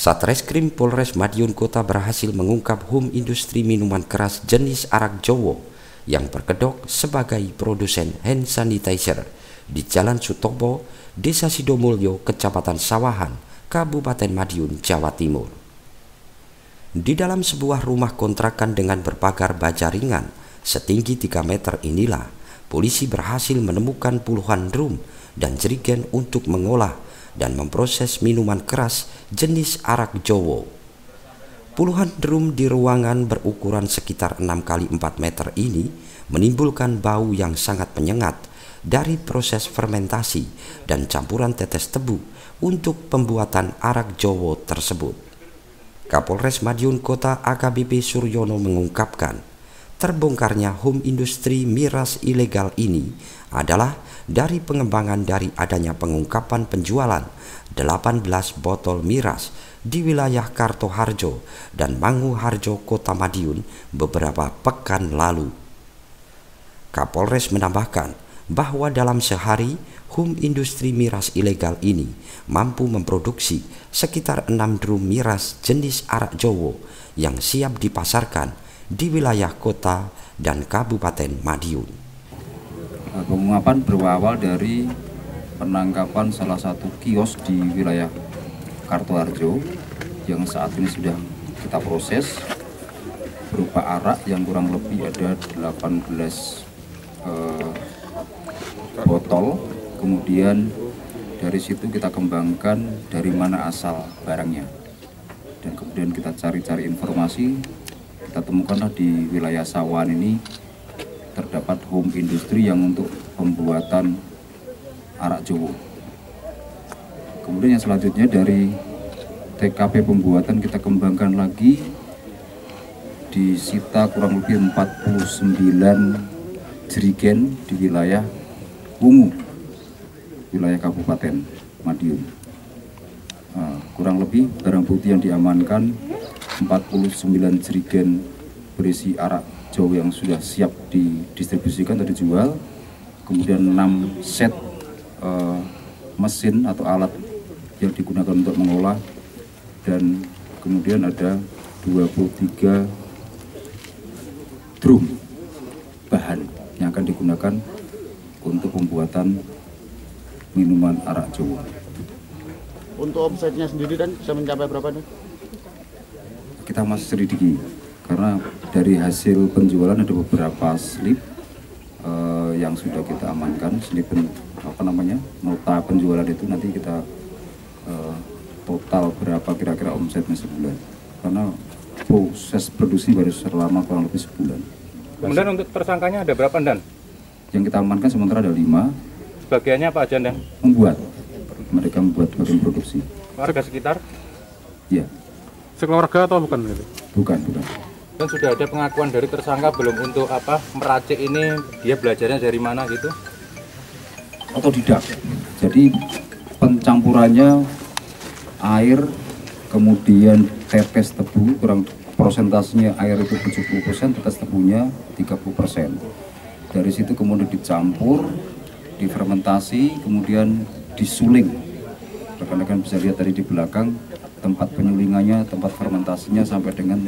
Satreskrim Polres Madiun Kota berhasil mengungkap home industri minuman keras jenis arak Jowo yang berkedok sebagai produsen hand sanitizer di Jalan Sutopo, Desa Sidomulyo, Kecamatan Sawahan, Kabupaten Madiun, Jawa Timur. Di dalam sebuah rumah kontrakan dengan berpagar baja ringan setinggi 3 meter inilah, polisi berhasil menemukan puluhan drum dan jerigen untuk mengolah dan memproses minuman keras jenis arak Jowo. Puluhan drum di ruangan berukuran sekitar 6 x 4 meter ini menimbulkan bau yang sangat menyengat dari proses fermentasi dan campuran tetes tebu untuk pembuatan arak Jowo tersebut. Kapolres Madiun Kota AKBP Suryono mengungkapkan, terbongkarnya home industri miras ilegal ini adalah dari pengembangan dari adanya pengungkapan penjualan 18 botol miras di wilayah Kartoharjo dan Manguharjo, Kota Madiun beberapa pekan lalu. Kapolres menambahkan bahwa dalam sehari home industri miras ilegal ini mampu memproduksi sekitar 6 drum miras jenis arak Jowo yang siap dipasarkan di wilayah kota dan Kabupaten Madiun. Pengungapan berawal dari penangkapan salah satu kios di wilayah Kartoharjo yang saat ini sudah kita proses berupa arak yang kurang lebih ada 18 botol. Kemudian dari situ kita kembangkan dari mana asal barangnya, dan kemudian kita cari-cari informasi. Kita temukanlah di wilayah Sawan ini terdapat home industri yang untuk pembuatan arak Jowo. Kemudian yang selanjutnya dari TKP pembuatan kita kembangkan lagi, disita kurang lebih 49 jerigen di wilayah Wungu, wilayah Kabupaten Madiun. Kurang lebih barang bukti yang diamankan 49 jerigen berisi arak Jowo yang sudah siap didistribusikan atau dijual. Kemudian 6 set mesin atau alat yang digunakan untuk mengolah, dan kemudian ada 23 drum bahan yang akan digunakan untuk pembuatan minuman arak Jowo. Untuk omsetnya sendiri dan bisa mencapai berapa nih? Kita masih selidiki karena dari hasil penjualan ada beberapa slip yang sudah kita amankan. Slip nota penjualan itu nanti kita total berapa kira-kira omsetnya sebulan, karena proses produksi baru selama kurang lebih sebulan. Kemudian untuk tersangkanya ada berapa, Dan? Yang kita amankan sementara ada 5. Bagiannya apa aja, Dan? Mereka membuat bagian produksi. Warga sekitar? Ya. Sekeluarga atau bukan? Bukan. Dan sudah ada pengakuan dari tersangka belum untuk meracik ini, dia belajarnya dari mana gitu? Otodidak. Jadi pencampurannya air, kemudian tetes tebu, kurang prosentasenya air itu 70%, tetes tebunya 30%. Dari situ kemudian dicampur, difermentasi, kemudian disuling. Rekan-rekan bisa lihat tadi di belakang tempat penyulingannya, tempat fermentasinya sampai dengan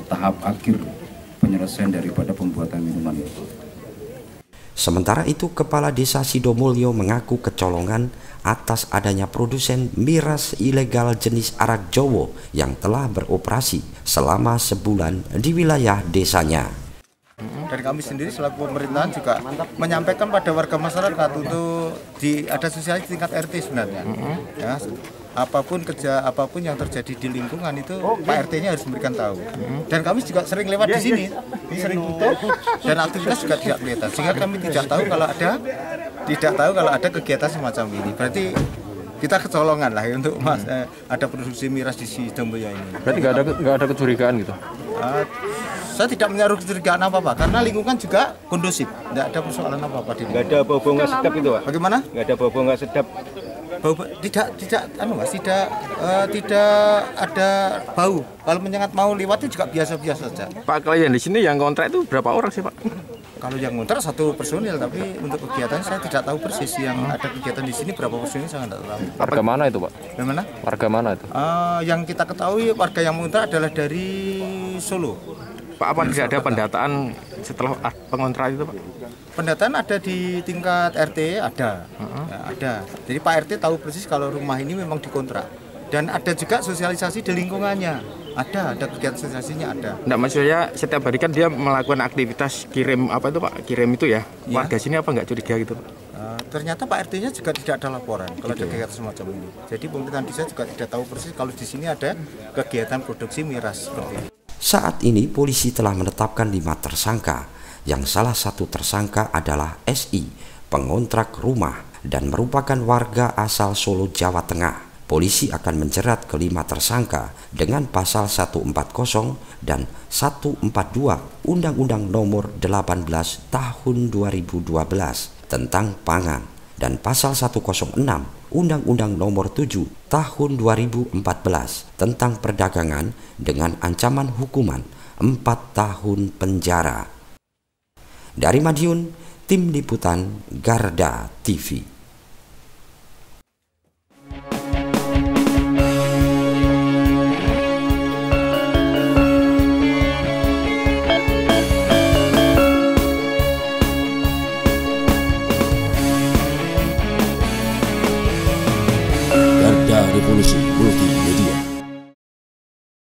tahap akhir penyelesaian daripada pembuatan minuman itu. Sementara itu, Kepala Desa Sidomulyo mengaku kecolongan atas adanya produsen miras ilegal jenis arak Jowo yang telah beroperasi selama sebulan di wilayah desanya. Dan kami sendiri selaku pemerintahan juga menyampaikan pada warga masyarakat untuk ada sosialisasi tingkat RT sebenarnya. Ya, apapun yang terjadi di lingkungan itu Pak RT-nya harus memberikan tahu. Dan kami juga sering lewat di sini, sering tutup, dan aktivitas juga tidak kelihatan, sehingga kami tidak tahu kalau ada kegiatan semacam ini. Berarti kita kecolongan lah ya untuk ada produksi miras di Sidomulyo ini. Berarti nggak ada kecurigaan gitu? Saya tidak menaruh kecurigaan apa-apa, karena lingkungan juga kondusif, tidak ada persoalan apa-apa di lingkungan. Nggak ada bau-bau nggak sedap itu, Pak? Bagaimana? Nggak ada bau-bau nggak sedap? Tidak ada bau. Kalau menyengat mau lewat itu juga biasa-biasa saja. Pak, klien di sini yang kontrak itu berapa orang sih, Pak? Kalau yang ngontrak 1 personil, tapi untuk kegiatan saya tidak tahu persis yang ada kegiatan di sini berapa personil saya tidak tahu. Warga mana itu, Pak? Yang mana? Warga mana itu? Yang kita ketahui warga yang mengontrak adalah dari Solo. Pak, apa tidak ada pendataan setelah pengontrak itu, Pak? Pendataan ada di tingkat RT, ada. Ya, ada. Jadi Pak RT tahu persis kalau rumah ini memang dikontrak. Dan ada juga sosialisasi di lingkungannya. Ada kegiatan sosialisasinya ada. Enggak, maksudnya setiap hari kan dia melakukan aktivitas kirim apa itu, Pak? Kirim itu ya. Warga sini apa nggak curiga gitu, Pak? Ternyata Pak RT-nya juga tidak ada laporan kalau ada kegiatan semacam ini. Jadi pemerintahan desa juga tidak tahu persis kalau di sini ada kegiatan produksi miras seperti ini. Saat ini polisi telah menetapkan 5 tersangka, yang salah satu tersangka adalah SI, pengontrak rumah dan merupakan warga asal Solo, Jawa Tengah. Polisi akan menjerat kelima tersangka dengan pasal 140 dan 142 Undang-Undang Nomor 18 Tahun 2012 tentang pangan dan pasal 106 Undang-Undang Nomor 7 Tahun 2014 tentang perdagangan dengan ancaman hukuman 4 tahun penjara. Dari Madiun, Tim Liputan Garda TV.